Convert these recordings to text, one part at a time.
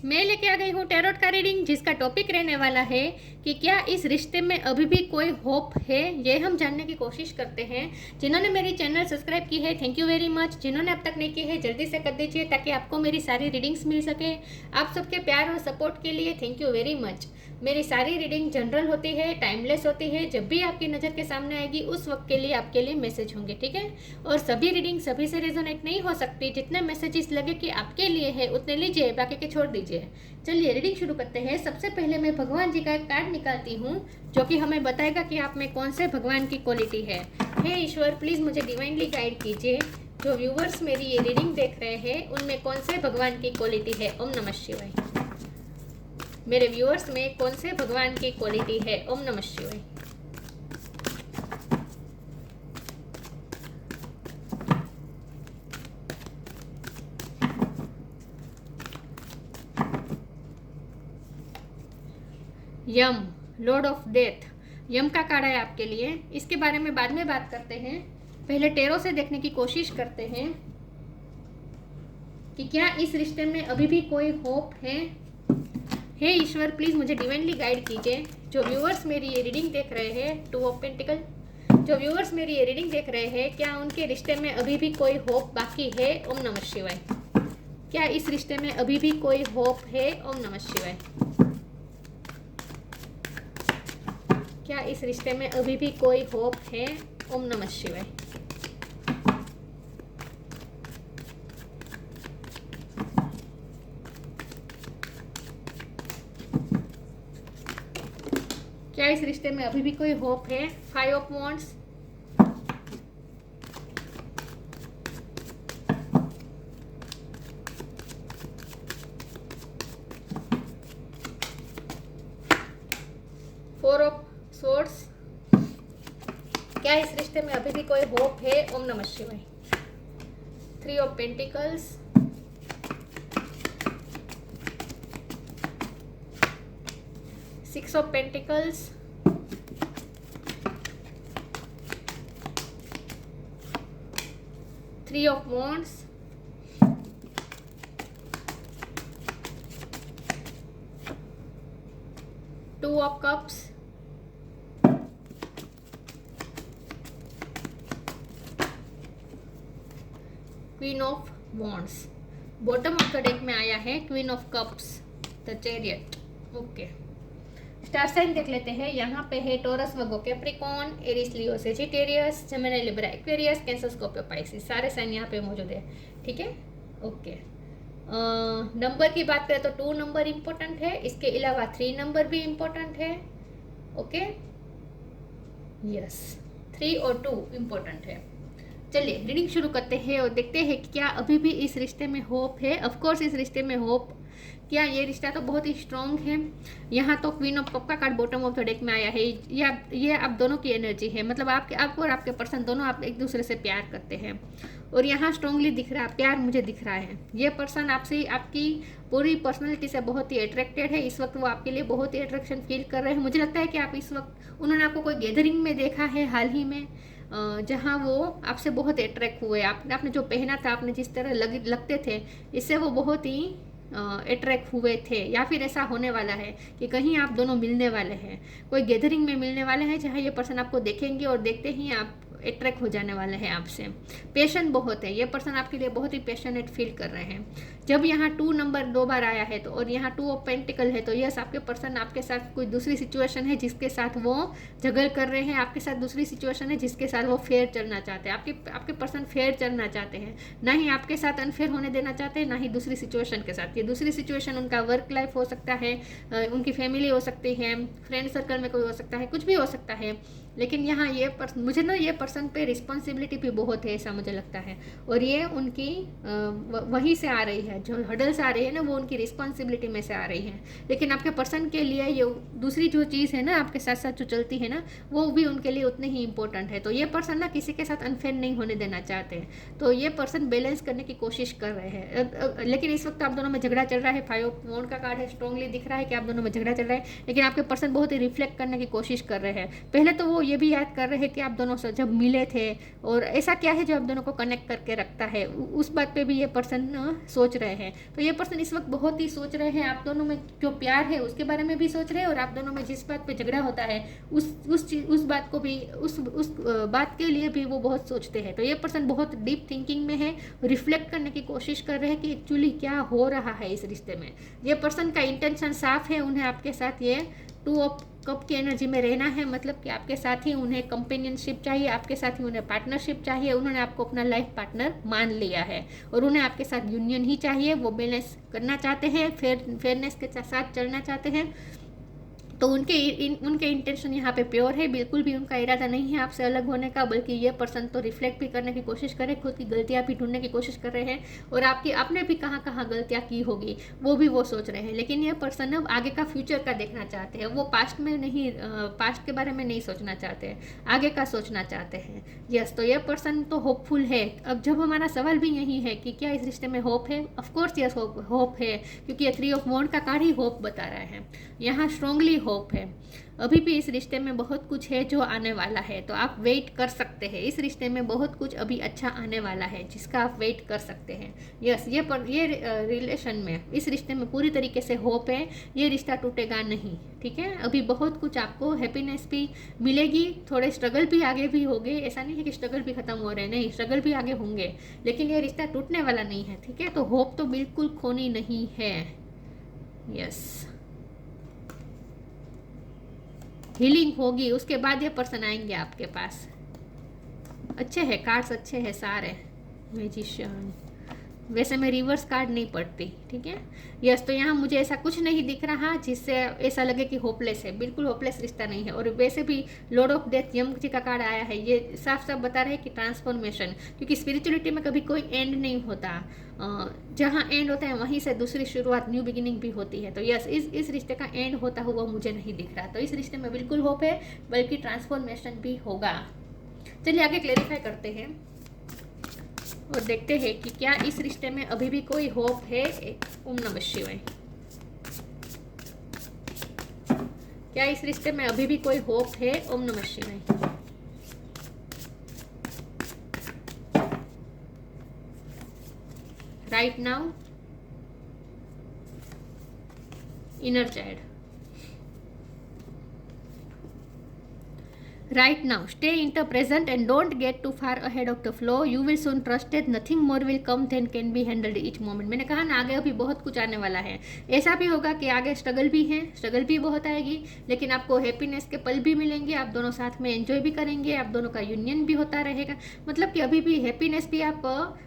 मैं लेके आ गई हूँ टैरोट का रीडिंग, जिसका टॉपिक रहने वाला है कि क्या इस रिश्ते में अभी भी कोई होप है। ये हम जानने की कोशिश करते हैं। जिन्होंने मेरी चैनल सब्सक्राइब की है, थैंक यू वेरी मच। जिन्होंने अब तक नहीं की है, जल्दी से कर दीजिए ताकि आपको मेरी सारी रीडिंग्स मिल सके। आप सबके प्यार और सपोर्ट के लिए थैंक यू वेरी मच। मेरी सारी रीडिंग जनरल होती है, टाइमलेस होती है। जब भी आपकी नज़र के सामने आएगी उस वक्त के लिए आपके लिए मैसेज होंगे, ठीक है। और सभी रीडिंग सभी से रेजोनेट नहीं हो सकती। जितने मैसेजेस लगे कि आपके लिए है उतने लीजिए, बाकी के छोड़ दीजिए। चलिए रीडिंग शुरू करते हैं। सबसे पहले मैं भगवान जी का एक कार्ड निकालती हूँ जो कि हमें बताएगा कि आप में कौन से भगवान की क्वालिटी है। हे ईश्वर, प्लीज़ मुझे डिवाइनली गाइड कीजिए। जो व्यूवर्स मेरी ये रीडिंग देख रहे हैं उनमें कौन से भगवान की क्वालिटी है। ओम नमः शिवाय। मेरे व्यूअर्स में कौन से भगवान की क्वालिटी है। ओम नमः शिवाय। यम, लॉर्ड ऑफ डेथ, यम का कार्ड है आपके लिए। इसके बारे में बाद में बात करते हैं। पहले टेरो से देखने की कोशिश करते हैं कि क्या इस रिश्ते में अभी भी कोई होप है। हे ईश्वर, प्लीज़ मुझे डिवाइनली गाइड कीजिए। जो व्यूअर्स मेरी ये रीडिंग देख रहे हैं, टू ऑफ पेंटिकल, जो व्यूअर्स मेरी ये रीडिंग देख रहे हैं, क्या उनके रिश्ते में अभी भी कोई होप बाकी है। ओम नमः शिवाय। क्या इस रिश्ते में अभी भी कोई होप है। ओम नमः शिवाय। क्या इस रिश्ते में अभी भी कोई होप है। ओम नमः शिवाय। क्या इस रिश्ते में अभी भी कोई होप है। 5 of wands, four of swords, क्या इस रिश्ते में अभी भी कोई होप है। ओम नमः शिवाय। 3 of pentacles, 6 of pentacles, 3 of wands, 2 of cups, queen of wands. Bottom of the deck में आया है queen of cups, the chariot. Okay, star sign देख लेते हैं। यहाँ पे है Taurus, Virgo, Capricorn, Aries, Leo, Sagittarius, Gemini, Libra, Aquarius, Cancer, Scorpio, Pisces. सारे साइन यहाँ पे मौजूद है, ठीक है। ओके, नंबर की बात करें तो 2 नंबर इम्पोर्टेंट है। इसके अलावा 3 नंबर भी इम्पोर्टेंट है। ओके, यस, 3 और 2 इम्पोर्टेंट है। चलिए रीडिंग शुरू करते हैं और देखते हैं कि क्या अभी भी इस रिश्ते में होप है। ऑफ कोर्स इस रिश्ते में होप, क्या ये रिश्ता तो बहुत ही स्ट्रॉन्ग है। यहाँ तो क्वीन ऑफ कप का card bottom of the deck में आया है। ये आप दोनों की एनर्जी है, मतलब आपको और आपके पर्सन दोनों आप एक दूसरे से प्यार करते हैं। और यहाँ स्ट्रांगली दिख रहा है, प्यार मुझे दिख रहा है। ये पर्सन आपसे, आपकी पूरी पर्सनैलिटी से बहुत ही अट्रैक्टेड है। इस वक्त वो आपके लिए बहुत ही अट्रैक्शन फील कर रहे हैं। मुझे लगता है कि आप इस वक्त, उन्होंने आपको कोई गैदरिंग में देखा है हाल ही में, जहाँ वो आपसे बहुत अट्रैक्ट हुए। आपने जो पहना था, आपने जिस तरह लगते थे, इससे वो बहुत ही अट्रैक्ट हुए थे। या फिर ऐसा होने वाला है कि कहीं आप दोनों मिलने वाले हैं, कोई गैदरिंग में मिलने वाले हैं जहाँ ये पर्सन आपको देखेंगे और देखते ही आप अट्रैक्ट हो जाने वाले हैं आपसे। पेशन बहुत है, ये पर्सन आपके लिए बहुत ही पैशनेट फील कर रहे हैं। जब यहाँ 2 नंबर 2 बार आया है तो, और यहाँ 2 ऑफ पेंटिकल है, तो यस, आपके पर्सन आपके साथ कोई दूसरी सिचुएशन है जिसके साथ वो झगड़ कर रहे हैं। आपके साथ दूसरी सिचुएशन है जिसके साथ वो फेयर चलना चाहते हैं। आपके पर्सन फेयर चलना चाहते हैं, ना ही आपके साथ अनफेयर होने देना चाहते हैं, ना ही दूसरी सिचुएशन के साथ। ये दूसरी सिचुएशन उनका वर्क लाइफ हो सकता है, उनकी फैमिली हो सकती है, फ्रेंड सर्कल में कोई हो सकता है, कुछ भी हो सकता है। लेकिन यहाँ ये मुझे ना ये पर्सन पे रिस्पॉन्सिबिलिटी भी बहुत है, ऐसा मुझे लगता है। और ये उनकी वहीं से आ रही है, जो हडल्स आ रही है ना, वो उनकी रिस्पॉन्सिबिलिटी में से आ रही है। लेकिन आपके पर्सन के लिए ये दूसरी जो चीज़ है ना, आपके साथ साथ जो चलती है ना, वो भी उनके लिए उतनी ही इंपॉर्टेंट है। तो ये पर्सन ना किसी के साथ अनफेयर नहीं होने देना चाहते हैं। तो ये पर्सन बैलेंस करने की कोशिश कर रहे हैं। लेकिन इस वक्त आप दोनों में झगड़ा चल रहा है। 5 ऑफ वॉन्ड का कार्ड है, स्ट्रांगली दिख रहा है कि आप दोनों में झगड़ा चल रहा है। लेकिन आपके पर्सन बहुत ही रिफ्लेक्ट करने की कोशिश कर रहे हैं। पहले तो वो ये भी याद कर रहे हैं कि आप दोनों से जब मिले थे और ऐसा क्या है जो आप दोनों को कनेक्ट करके रखता है, उस बात पे भी ये पर्सन सोच रहे हैं। तो ये पर्सन इस वक्त बहुत ही सोच रहे हैं, आप दोनों में जो प्यार है उसके बारे में भी सोच रहे हैं, और आप दोनों में जिस बात पे झगड़ा होता है उस बात को भी उस बात के लिए भी वो बहुत सोचते हैं। तो ये पर्सन बहुत डीप थिंकिंग में है, रिफ्लेक्ट करने की कोशिश कर रहे हैं कि एक्चुअली क्या हो रहा है इस रिश्ते में। ये पर्सन का इंटेंशन साफ है, उन्हें आपके साथ ये 2 ऑफ कप की एनर्जी में रहना है, मतलब कि आपके साथ ही उन्हें कंपेनियनशिप चाहिए, आपके साथ ही उन्हें पार्टनरशिप चाहिए, उन्होंने आपको अपना लाइफ पार्टनर मान लिया है और उन्हें आपके साथ यूनियन ही चाहिए। वो बैलेंस करना चाहते हैं, फेयरनेस के साथ चलना चाहते हैं। तो उनके इंटेंशन यहाँ पे प्योर है, बिल्कुल भी उनका इरादा नहीं है आपसे अलग होने का, बल्कि ये पर्सन तो रिफ्लेक्ट भी करने की कोशिश कर रहे, खुद की गलतियाँ भी ढूंढने की कोशिश कर रहे हैं, और आपने भी कहाँ कहाँ गलतियाँ की होगी वो भी वो सोच रहे हैं। लेकिन ये पर्सन अब आगे का फ्यूचर का देखना चाहते हैं, वो पास्ट में नहीं, पास्ट के बारे में नहीं सोचना चाहते हैं, आगे का सोचना चाहते हैं। यस, तो ये पर्सन तो होपफुल है। अब जब हमारा सवाल भी यही है कि क्या इस रिश्ते में होप है, ऑफकोर्स यस होप है, क्योंकि ये 3 ऑफ वॉन्ड का कार्ड ही होप बता रहा है, यहाँ स्ट्रांगली होप है। अभी भी इस रिश्ते में बहुत कुछ है जो आने वाला है, तो आप वेट कर सकते हैं। इस रिश्ते में बहुत कुछ अभी अच्छा आने वाला है जिसका आप वेट कर सकते हैं। यस, ये रिलेशन में, इस रिश्ते में पूरी तरीके से होप है, ये रिश्ता टूटेगा नहीं, ठीक है। अभी बहुत कुछ आपको हैप्पीनेस भी मिलेगी, थोड़े स्ट्रगल भी आगे भी होंगे, ऐसा नहीं है कि स्ट्रगल भी खत्म हो रहे हैं, नहीं, स्ट्रगल भी आगे होंगे, लेकिन ये रिश्ता टूटने वाला नहीं है, ठीक है। तो होप तो बिल्कुल खोनी नहीं है। यस, हीलिंग होगी, उसके बाद ये पर्सन आएंगे आपके पास। अच्छे हैं कार्ड्स, अच्छे हैं सारे। मैजिशियन, वैसे मैं रिवर्स कार्ड नहीं पढ़ती, ठीक है। यस, तो यहाँ मुझे ऐसा कुछ नहीं दिख रहा जिससे ऐसा लगे कि होपलेस है, बिल्कुल होपलेस रिश्ता नहीं है। और वैसे भी लॉर्ड ऑफ डेथ यम जी का कार्ड आया है, ये साफ साफ बता रहे हैं कि ट्रांसफॉर्मेशन, क्योंकि स्पिरिचुअलिटी में कभी कोई एंड नहीं होता, जहाँ एंड होता है वहीं से दूसरी शुरुआत, न्यू बिगिनिंग भी होती है। तो यस, इस रिश्ते का एंड होता हुआ मुझे नहीं दिख रहा, तो इस रिश्ते में बिल्कुल होप है, बल्कि ट्रांसफॉर्मेशन भी होगा। चलिए आगे क्लेरिफाई करते हैं और देखते हैं कि क्या इस रिश्ते में अभी भी कोई होप है। ओम नमः शिवाय। क्या इस रिश्ते में अभी भी कोई होप है? ओम नमः शिवाय। Right now, inner child. Right now, stay in the present and don't get too far ahead of the flow. You will soon trust that nothing more will come than can be handled each moment. मैंने कहा ना, आगे अभी बहुत कुछ आने वाला है। ऐसा भी होगा कि आगे स्ट्रगल भी है, स्ट्रगल भी बहुत आएगी, लेकिन आपको हैप्पीनेस के पल भी मिलेंगे, आप दोनों साथ में एंजॉय भी करेंगे, आप दोनों का यूनियन भी होता रहेगा। मतलब कि अभी भी हैप्पीनेस भी आप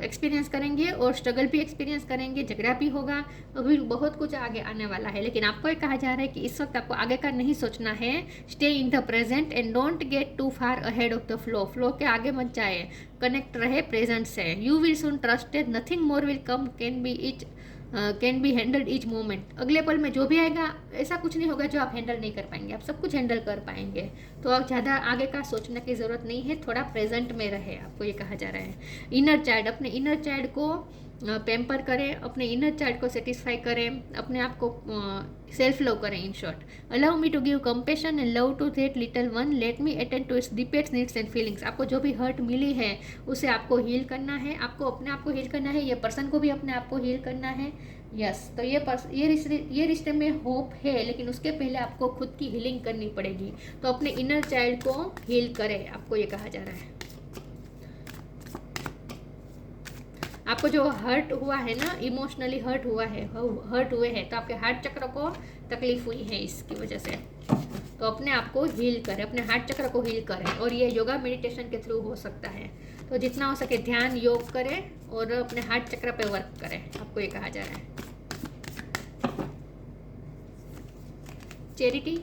एक्सपीरियंस करेंगे और स्ट्रगल भी एक्सपीरियंस करेंगे, झगड़ा भी होगा, अभी बहुत कुछ आगे आने वाला है। लेकिन आपको ये कहा जा रहा है कि इस वक्त आपको आगे का नहीं सोचना है। Stay in the present and don't get too far ahead of the flow. Flow के आगे मत जाए, कनेक्ट रहे प्रेजेंट से। You will soon trusted, nothing more will come can be handled each moment. अगले पल में जो भी आएगा, ऐसा कुछ नहीं होगा जो आप हैंडल नहीं कर पाएंगे, आप सब कुछ हैंडल कर पाएंगे। तो अब ज़्यादा आगे का सोचने की ज़रूरत नहीं है, थोड़ा प्रेजेंट में रहे, आपको ये कहा जा रहा है। इनर चाइल्ड, अपने इनर चाइल्ड को पैम्पर करें, अपने इनर चाइल्ड को सेटिस्फाई करें, अपने आप को सेल्फ लव करें। In short, allow me to give compassion and love to that little one, let me attend to its deepest needs and feelings. आपको जो भी हर्ट मिली है उसे आपको हील करना है, आपको अपने आप को हील करना है, ये पर्सन को भी अपने आप को हील करना है। यस, तो ये रिश्ते में होप है, लेकिन उसके पहले आपको खुद की हीलिंग करनी पड़ेगी। तो अपने इनर चाइल्ड को हील करें, आपको ये कहा जा रहा है। आपको जो हर्ट हुआ है ना, इमोशनली हर्ट हुआ है, हर्ट हुए हैं, तो आपके हार्ट चक्र को तकलीफ हुई है इसकी वजह से, तो अपने आप को हील करें, अपने हार्ट चक्र को हील करें। और ये योगा मेडिटेशन के थ्रू हो सकता है, तो जितना हो सके ध्यान योग करें और अपने हार्ट चक्र पे वर्क करें, आपको ये कहा जा रहा है। Charity,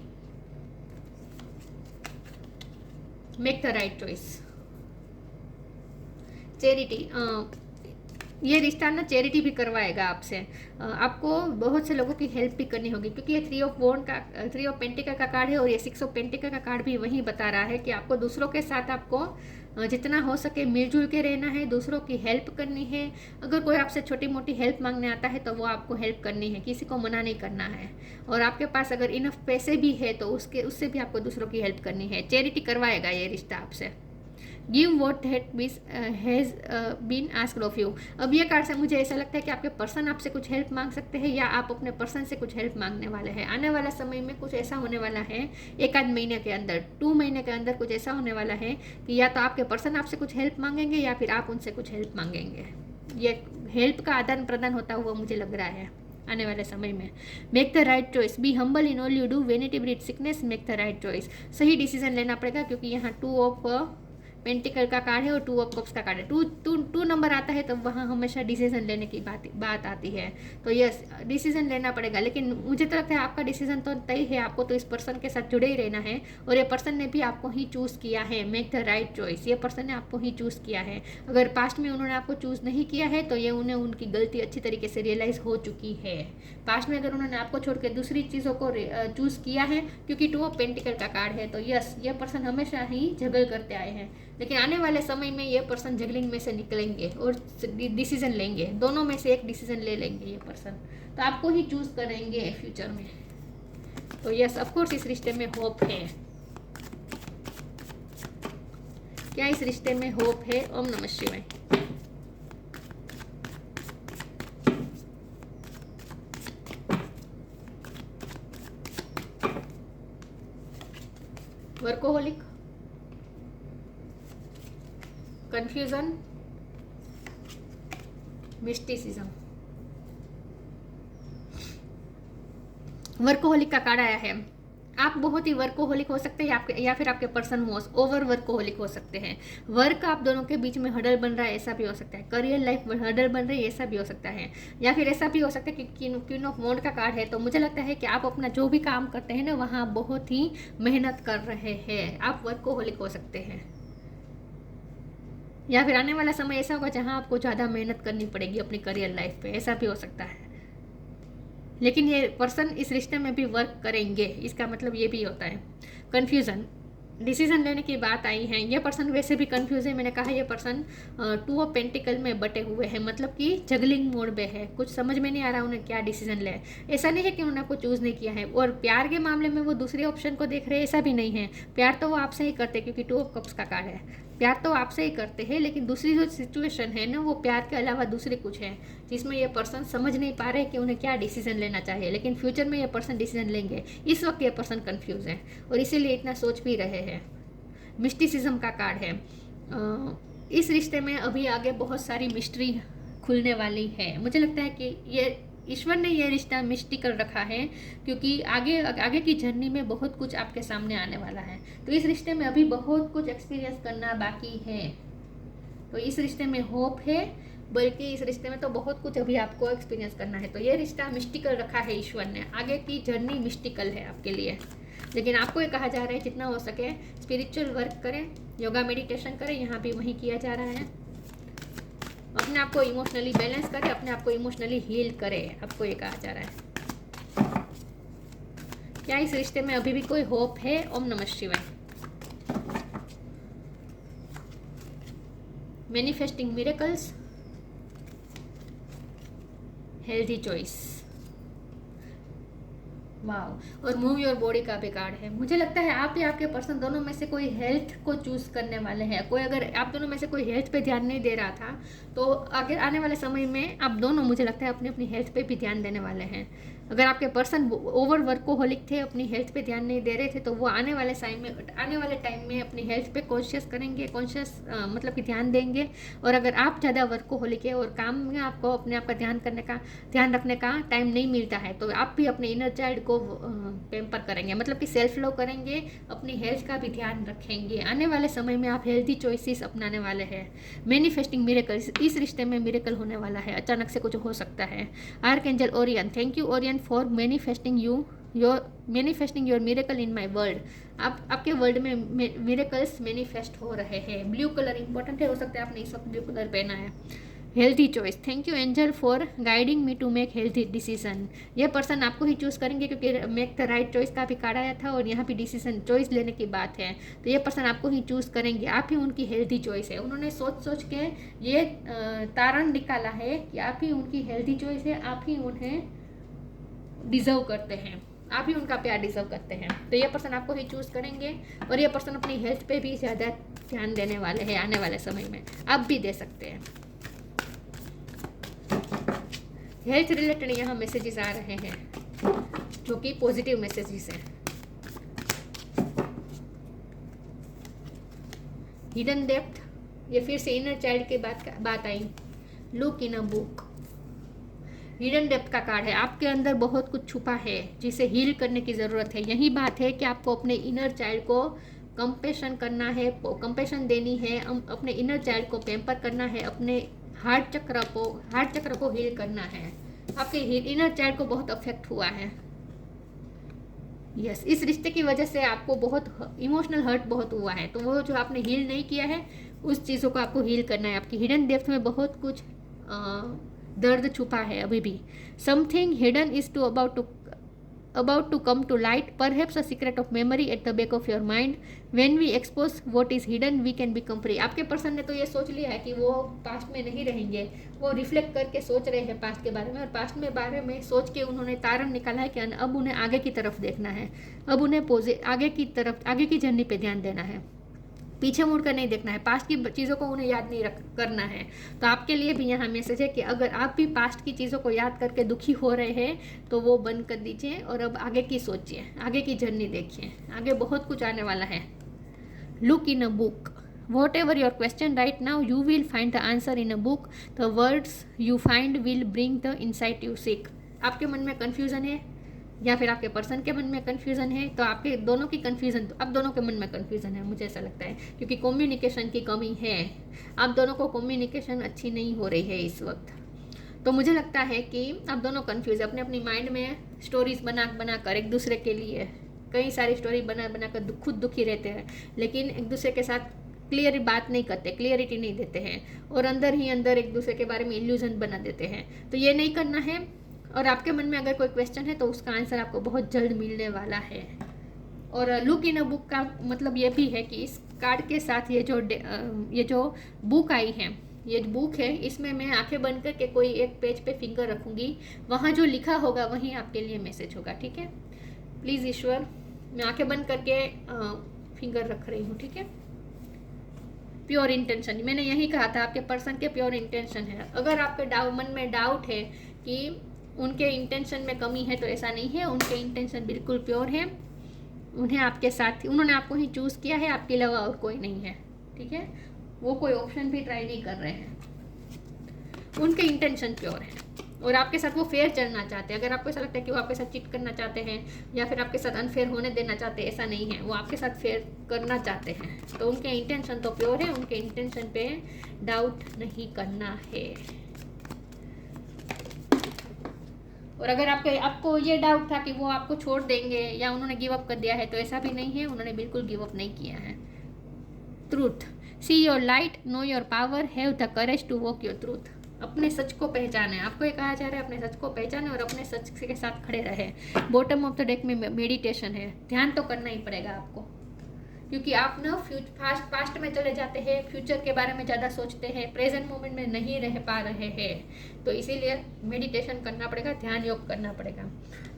make the right choice. Charity, ये रिश्ता ना चैरिटी भी करवाएगा आपसे। आपको बहुत से लोगों की हेल्प भी करनी होगी, क्योंकि ये 3 ऑफ पेंटिकल का कार्ड है और ये 6 ऑफ पेंटिकल का कार्ड भी वही बता रहा है कि आपको दूसरों के साथ आपको जितना हो सके मिलजुल के रहना है, दूसरों की हेल्प करनी है। अगर कोई आपसे छोटी मोटी हेल्प मांगने आता है तो वो आपको हेल्प करनी है, किसी को मना नहीं करना है। और आपके पास अगर इनफ पैसे भी है तो उससे भी आपको दूसरों की हेल्प करनी है। चैरिटी करवाएगा ये रिश्ता आपसे। Give what has been asked of you. अब ये कार्ड से मुझे ऐसा लगता है कि आपके पर्सन आपसे कुछ हेल्प मांग सकते हैं या आप अपने पर्सन से कुछ हेल्प मांगने वाले हैं। आने वाला समय में कुछ ऐसा होने वाला है, एक आध महीने के अंदर, 2 महीने के अंदर कुछ ऐसा होने वाला है कि या तो आपके पर्सन आपसे कुछ हेल्प मांगेंगे या फिर आप उनसे कुछ हेल्प मांगेंगे। ये हेल्प का आदान प्रदान होता हुआ मुझे लग रहा है आने वाले समय में। Make the right choice, be humble in all you do, vanity breed sickness, make the right choice. सही डिसीजन लेना पड़ेगा क्योंकि यहाँ 2 ऑफ पेंटिकल का कार्ड है और 2 ऑफ कप्स का कार्ड है। टू नंबर आता है तो वहाँ हमेशा डिसीजन लेने की बात आती है। तो यस, डिसीजन लेना पड़ेगा, लेकिन मुझे तो लगता है आपका डिसीजन तो तय है। आपको तो इस पर्सन के साथ जुड़े ही रहना है और ये पर्सन ने भी आपको ही चूज़ किया है। मेक द राइट चॉइस, ये पर्सन ने आपको ही चूज़ किया है। अगर पास्ट में उन्होंने आपको चूज़ नहीं किया है तो ये उन्हें उनकी गलती अच्छी तरीके से रियलाइज़ हो चुकी है। पास्ट में अगर उन्होंने आपको छोड़ के दूसरी चीज़ों को चूज़ किया है, क्योंकि 2 ऑफ पेंटिकल का कार्ड है, तो यस, ये पर्सन हमेशा ही जगल करते आए हैं। लेकिन आने वाले समय में ये पर्सन जगलिंग में से निकलेंगे और डिसीजन लेंगे। दोनों में से एक डिसीजन ले लेंगे ये पर्सन, तो आपको ही चूज करेंगे फ्यूचर में। तो यस, ऑफ कोर्स इस रिश्ते में होप है। क्या इस रिश्ते में होप है? ओम नमः शिवाय। Workaholic, confusion, mysticism. वर्कोहोलिक का कार्ड आया है। आप बहुत ही वर्कोहोलिक हो सकते हैं या फिर आपके पर्सन ओवर वर्कोहोलिक हो सकते हैं। वर्क आप दोनों के बीच में हडल बन रहा है, ऐसा भी हो सकता है। करियर लाइफ हडल बन रही है, ऐसा भी हो सकता है। या फिर ऐसा भी हो सकता है कि क्वीन ऑफ वॉन्ड का कार्ड है, तो मुझे लगता है कि आप अपना जो भी काम करते हैं ना, वहाँ बहुत ही मेहनत कर रहे हैं। आप वर्कोहोलिक हो सकते हैं, या फिर आने वाला समय ऐसा होगा जहाँ आपको ज़्यादा मेहनत करनी पड़ेगी अपनी करियर लाइफ पे, ऐसा भी हो सकता है। लेकिन ये पर्सन इस रिश्ते में भी वर्क करेंगे, इसका मतलब ये भी होता है। कन्फ्यूज़न, डिसीजन लेने की बात आई है। ये पर्सन वैसे भी कंफ्यूज है। मैंने कहा ये पर्सन 2 ऑफ पेंटिकल में बटे हुए हैं, मतलब कि जगलिंग मोड में है। कुछ समझ में नहीं आ रहा उन्हें क्या डिसीजन ले। ऐसा नहीं है कि उन्होंने आपको चूज़ नहीं किया है। और प्यार के मामले में वो दूसरे ऑप्शन को देख रहे हैं, ऐसा भी नहीं है। प्यार तो वो आपसे ही करते हैं, क्योंकि 2 ऑफ कप्स का कार्ड है। प्यार तो आपसे ही करते हैं, लेकिन दूसरी जो सिचुएशन है ना, वो प्यार के अलावा दूसरी कुछ है, जिसमें ये पर्सन समझ नहीं पा रहे कि उन्हें क्या डिसीजन लेना चाहिए। लेकिन फ्यूचर में ये पर्सन डिसीजन लेंगे। इस वक्त ये पर्सन कंफ्यूज है और इसीलिए इतना सोच भी रहे हैं। मिस्टिसिज्म का कार्ड है। इस रिश्ते में अभी आगे बहुत सारी मिस्ट्री खुलने वाली है। मुझे लगता है कि ये ईश्वर ने ये रिश्ता मिस्टिकल रखा है, क्योंकि आगे की जर्नी में बहुत कुछ आपके सामने आने वाला है। तो इस रिश्ते में अभी बहुत कुछ एक्सपीरियंस करना बाकी है। तो इस रिश्ते में होप है, बल्कि इस रिश्ते में तो बहुत कुछ अभी आपको एक्सपीरियंस करना है। तो ये रिश्ता मिस्टिकल रखा है ईश्वर ने। आगे की जर्नी मिस्टिकल है आपके लिए। लेकिन आपको ये कहा जा रहा है जितना हो सके स्पिरिचुअल वर्क करें, योगा मेडिटेशन करें, यहाँ भी वही किया जा रहा है। अपने आप को इमोशनली बैलेंस करें, अपने आप को इमोशनली हील करें, आपको ये कहा जा रहा है। क्या इस रिश्ते में अभी भी कोई होप है? ओम नमः शिवाय। मैनिफेस्टिंग मिरेकल्स, हेल्दी चॉइस, वाह। और मूव योर बॉडी का भी कार्ड है। मुझे लगता है आप या आपके पर्सन दोनों में से कोई हेल्थ को चूज करने वाले हैं। कोई अगर आप दोनों में से कोई हेल्थ पे ध्यान नहीं दे रहा था, तो अगर आने वाले समय में आप दोनों, मुझे लगता है, अपनी अपनी हेल्थ पे भी ध्यान देने वाले हैं। अगर आपके पर्सन ओवर वर्कोहोलिक थे, अपनी हेल्थ पे ध्यान नहीं दे रहे थे, तो वो आने वाले टाइम में अपनी हेल्थ पे कॉन्शियस करेंगे, मतलब कि ध्यान देंगे। और अगर आप ज़्यादा वर्कोहोलिक है और काम में आपको अपने आप का ध्यान रखने का टाइम नहीं मिलता है, तो आप भी अपने इनर चाइल्ड को पेम्पर करेंगे, मतलब कि सेल्फ लव करेंगे, अपनी हेल्थ का भी ध्यान रखेंगे। आने वाले समय में आप हेल्थी चॉइसेस अपनाने वाले हैं। मैनिफेस्टिंग मिरेकल, इस रिश्ते में मिरेकल होने वाला है। अचानक से कुछ हो सकता है। Archangel Orion, thank you Orion for manifesting your miracle in my world. आपके वर्ल्ड में मिरेकल्स मैनिफेस्ट हो रहे हैं। ब्लू कलर इंपॉर्टेंट है, हो सकता है आपने इस वक्त ब्लू कलर पहना है। Healthy choice, thank you angel for guiding me to make healthy decision. ये पर्सन आपको ही चूज़ करेंगे क्योंकि मेक द राइट चॉइस का भी कार्ड आया था और यहाँ भी डिसीजन चॉइस लेने की बात है, तो ये पर्सन आपको ही चूज़ करेंगे, आप ही उनकी हेल्थी चॉइस है। उन्होंने सोच सोच के ये तारण निकाला है कि आप ही उनकी हेल्थी चॉइस है, आप ही उन्हें डिजर्व करते हैं, आप ही उनका प्यार डिजर्व करते हैं, तो ये पर्सन आपको ही चूज़ करेंगे। और ये पर्सन अपनी हेल्थ पे भी ज़्यादा ध्यान देने वाले हैं आने वाले समय में, आप भी दे सकते हैं। हेल्थ रिलेटेड यहाँ मैसेजेस आ रहे हैं जो कि पॉजिटिव मैसेजेस हैं। हिडन डेप्थ, ये फिर से इनर चाइल्ड की बात आई। Look in a book, hidden depth का कार्ड है, आपके अंदर बहुत कुछ छुपा है जिसे हील करने की ज़रूरत है। यही बात है कि आपको अपने इनर चाइल्ड को कंपेशन करना है, कंपेशन देनी है, अपने इनर चाइल्ड को पैम्पर करना है, अपने हार्ट चक्र को हील करना है। आपके इनर चाइल्ड को बहुत अफेक्ट हुआ है। यस, इस रिश्ते की वजह से आपको बहुत इमोशनल हर्ट बहुत हुआ है, तो वो जो आपने हील नहीं किया है उस चीज़ों को आपको हील करना है। आपकी हिडन डेप्थ में बहुत कुछ दर्द छुपा है अभी भी। Something hidden is to about to come to light, perhaps a secret of memory at the back of your mind. When we expose what is hidden, we can become free. आपके person ने तो ये सोच लिया है कि वो past में नहीं रहेंगे, वो रिफ्लेक्ट करके सोच रहे हैं पास्ट के बारे में, और पास्ट में बारे में सोच के उन्होंने तारण निकाला है कि अब उन्हें आगे की तरफ देखना है, अब उन्हें आगे की जर्नी पे ध्यान देना है, पीछे मुड़कर नहीं देखना है, पास्ट की चीज़ों को उन्हें याद नहीं करना है। तो आपके लिए भी यहाँ मैसेज है कि अगर आप भी पास्ट की चीज़ों को याद करके दुखी हो रहे हैं तो वो बंद कर दीजिए और अब आगे की सोचिए, आगे की जर्नी देखिए, आगे बहुत कुछ आने वाला है। Look in a book, what ever your question right now you will find the answer in a book, the words you find will bring the insight you seek. आपके मन में कन्फ्यूज़न है या फिर आपके पर्सन के मन में कन्फ्यूज़न है, तो आपके दोनों की कन्फ्यूज़न, तो अब दोनों के मन में कन्फ्यूज़न है, मुझे ऐसा लगता है, क्योंकि कम्युनिकेशन की कमी है। आप दोनों को कम्युनिकेशन अच्छी नहीं हो रही है इस वक्त, तो मुझे लगता है कि आप दोनों कन्फ्यूज़ है, अपने माइंड में स्टोरीज बना कर एक दूसरे के लिए कई सारी स्टोरी बना कर खुद दुखी रहते हैं, लेकिन एक दूसरे के साथ क्लियर बात नहीं करते, क्लियरिटी नहीं देते हैं, और अंदर ही अंदर एक दूसरे के बारे में इल्यूजन बना देते हैं। तो ये नहीं करना है, और आपके मन में अगर कोई क्वेश्चन है तो उसका आंसर आपको बहुत जल्द मिलने वाला है। और लुक इन अ बुक का मतलब ये भी है कि इस कार्ड के साथ ये जो बुक आई है, ये बुक है, इसमें मैं आंखें बंद करके कोई एक पेज पे फिंगर रखूँगी, वहाँ जो लिखा होगा वहीं आपके लिए मैसेज होगा, ठीक है। प्लीज़ ईश्वर, मैं आंखें बंद करके फिंगर रख रही हूँ, ठीक है। प्योर इंटेंशन, मैंने यही कहा था, आपके पर्सन के प्योर इंटेंशन है। अगर आपके मन में डाउट है कि उनके इंटेंशन में कमी है, तो ऐसा नहीं है, उनके इंटेंशन बिल्कुल प्योर है। उन्हें आपके साथ, उन्होंने आपको ही चूज़ किया है, आपके अलावा और कोई नहीं है, ठीक है। वो कोई ऑप्शन भी ट्राई नहीं कर रहे हैं, उनके इंटेंशन प्योर है, और आपके साथ वो फेयर चलना चाहते हैं। अगर आपको ऐसा लगता है कि वो आपके साथ चीट करना चाहते हैं या फिर आपके साथ अनफेयर होने देना चाहते हैं, ऐसा नहीं है, वो आपके साथ फेयर करना चाहते हैं। तो उनके इंटेंशन तो प्योर है, उनके इंटेंशन पे डाउट नहीं करना है। और अगर आपको ये डाउट था कि वो आपको छोड़ देंगे या उन्होंने गिव अप कर दिया है, तो ऐसा भी नहीं है, उन्होंने बिल्कुल गिव अप नहीं किया है। Truth, see your light, know your power, have the courage to walk your truth. अपने सच को पहचाने, आपको ये कहा जा रहा है अपने सच को पहचाने और अपने सच के साथ खड़े रहे। बॉटम ऑफ द डेक में मेडिटेशन है, ध्यान तो करना ही पड़ेगा आपको, क्योंकि आप ना पास्ट में चले जाते हैं, फ्यूचर के बारे में ज़्यादा सोचते हैं, प्रेजेंट मोमेंट में नहीं रह पा रहे हैं, तो इसीलिए मेडिटेशन करना पड़ेगा, ध्यान योग करना पड़ेगा।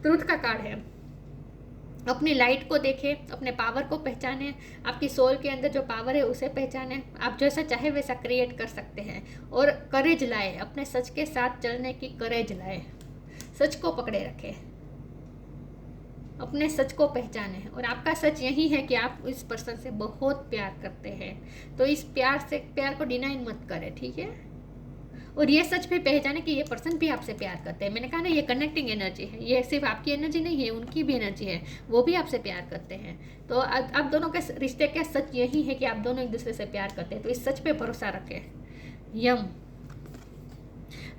ट्रूथ का कार्ड है, अपनी लाइट को देखें, अपने पावर को पहचानें, आपकी सोल के अंदर जो पावर है उसे पहचानें। आप जैसा चाहे वैसा क्रिएट कर सकते हैं, और करेज लाए, अपने सच के साथ चलने की करेज लाए, सच को पकड़े रखें, अपने सच को पहचाने। और आपका सच यही है कि आप इस पर्सन से बहुत प्यार करते हैं, तो इस प्यार को डिनाई मत करें, ठीक है। और ये सच भी पहचाने कि ये पर्सन भी आपसे प्यार करते हैं। मैंने कहा ना, ये कनेक्टिंग एनर्जी है, ये सिर्फ आपकी एनर्जी नहीं है, उनकी भी एनर्जी है, वो भी आपसे प्यार करते हैं। तो आप दोनों के रिश्ते का सच यही है कि आप दोनों एक दूसरे से प्यार करते हैं, तो इस सच पे भरोसा रखें। यम,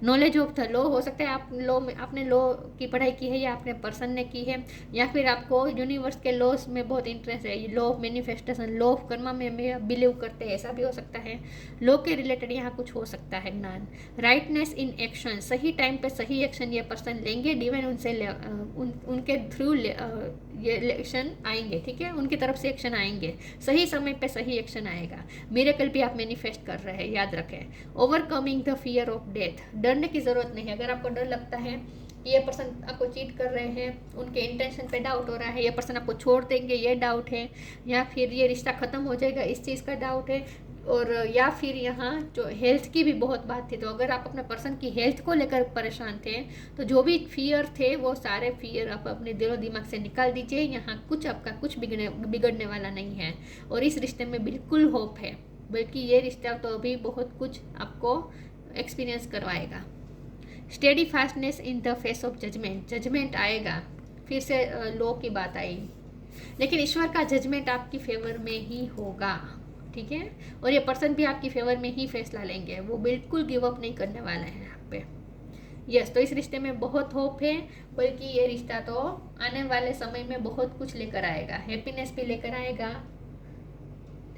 नॉलेज ऑफ द लॉ हो सकता है आप लॉ में आपने लॉ की पढ़ाई की है या आपने पर्सन ने की है, या फिर आपको यूनिवर्स के लॉस में बहुत इंटरेस्ट है, law of manifestation, law of Karma में बिलीव करते हैं, ऐसा भी हो सकता है। लॉ के रिलेटेड यहाँ कुछ हो सकता है ज्ञान। राइटनेस इन एक्शन, सही टाइम पे सही एक्शन ये पर्सन लेंगे, डिवाइन उनसे उनके थ्रू ये एक्शन आएंगे, ठीक है, उनकी तरफ से एक्शन आएंगे, सही समय पे सही एक्शन आएगा। मिरेकल भी आप मैनिफेस्ट कर रहे हैं, याद रखें। Overcoming the fear of death, डरने की ज़रूरत नहीं है। अगर आपको डर लगता है कि ये पर्सन आपको चीट कर रहे हैं, उनके इंटेंशन पे डाउट हो रहा है, ये पर्सन आपको छोड़ देंगे ये डाउट है, या फिर ये रिश्ता ख़त्म हो जाएगा इस चीज़ का डाउट है, और या फिर यहाँ जो हेल्थ की भी बहुत बात थी, तो अगर आप अपने पर्सन की हेल्थ को लेकर परेशान थे तो जो भी फियर थे वो सारे फियर आप अपने दिलो दिमाग से निकाल दीजिए। यहाँ कुछ आपका कुछ बिगड़ने वाला नहीं है, और इस रिश्ते में बिल्कुल होप है, बल्कि ये रिश्ता तो अभी बहुत कुछ आपको एक्सपीरियंस करवाएगा। Steady fastness in the face of judgement, judgement आएगा, फिर से लॉ की बात आई, लेकिन ईश्वर का जजमेंट आपकी फेवर में ही होगा, ठीक है, और ये पर्सन भी आपकी फेवर में ही फैसला लेंगे, वो बिल्कुल गिव अप नहीं करने वाले हैं आप पे। यस, तो इस रिश्ते में बहुत होप है, बल्कि ये रिश्ता तो आने वाले समय में बहुत कुछ लेकर आएगा, हैप्पीनेस भी लेकर आएगा,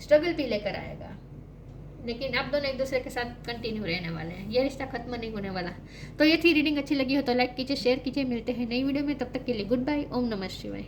स्ट्रगल भी लेकर आएगा, लेकिन आप दोनों एक दूसरे के साथ कंटिन्यू रहने वाले हैं, ये रिश्ता खत्म नहीं होने वाला। तो ये थी रीडिंग, अच्छी लगी हो तो लाइक कीजिए, शेयर कीजिए, मिलते हैं नई वीडियो में, तब तक के लिए गुड बाय, ओम नमः शिवाय।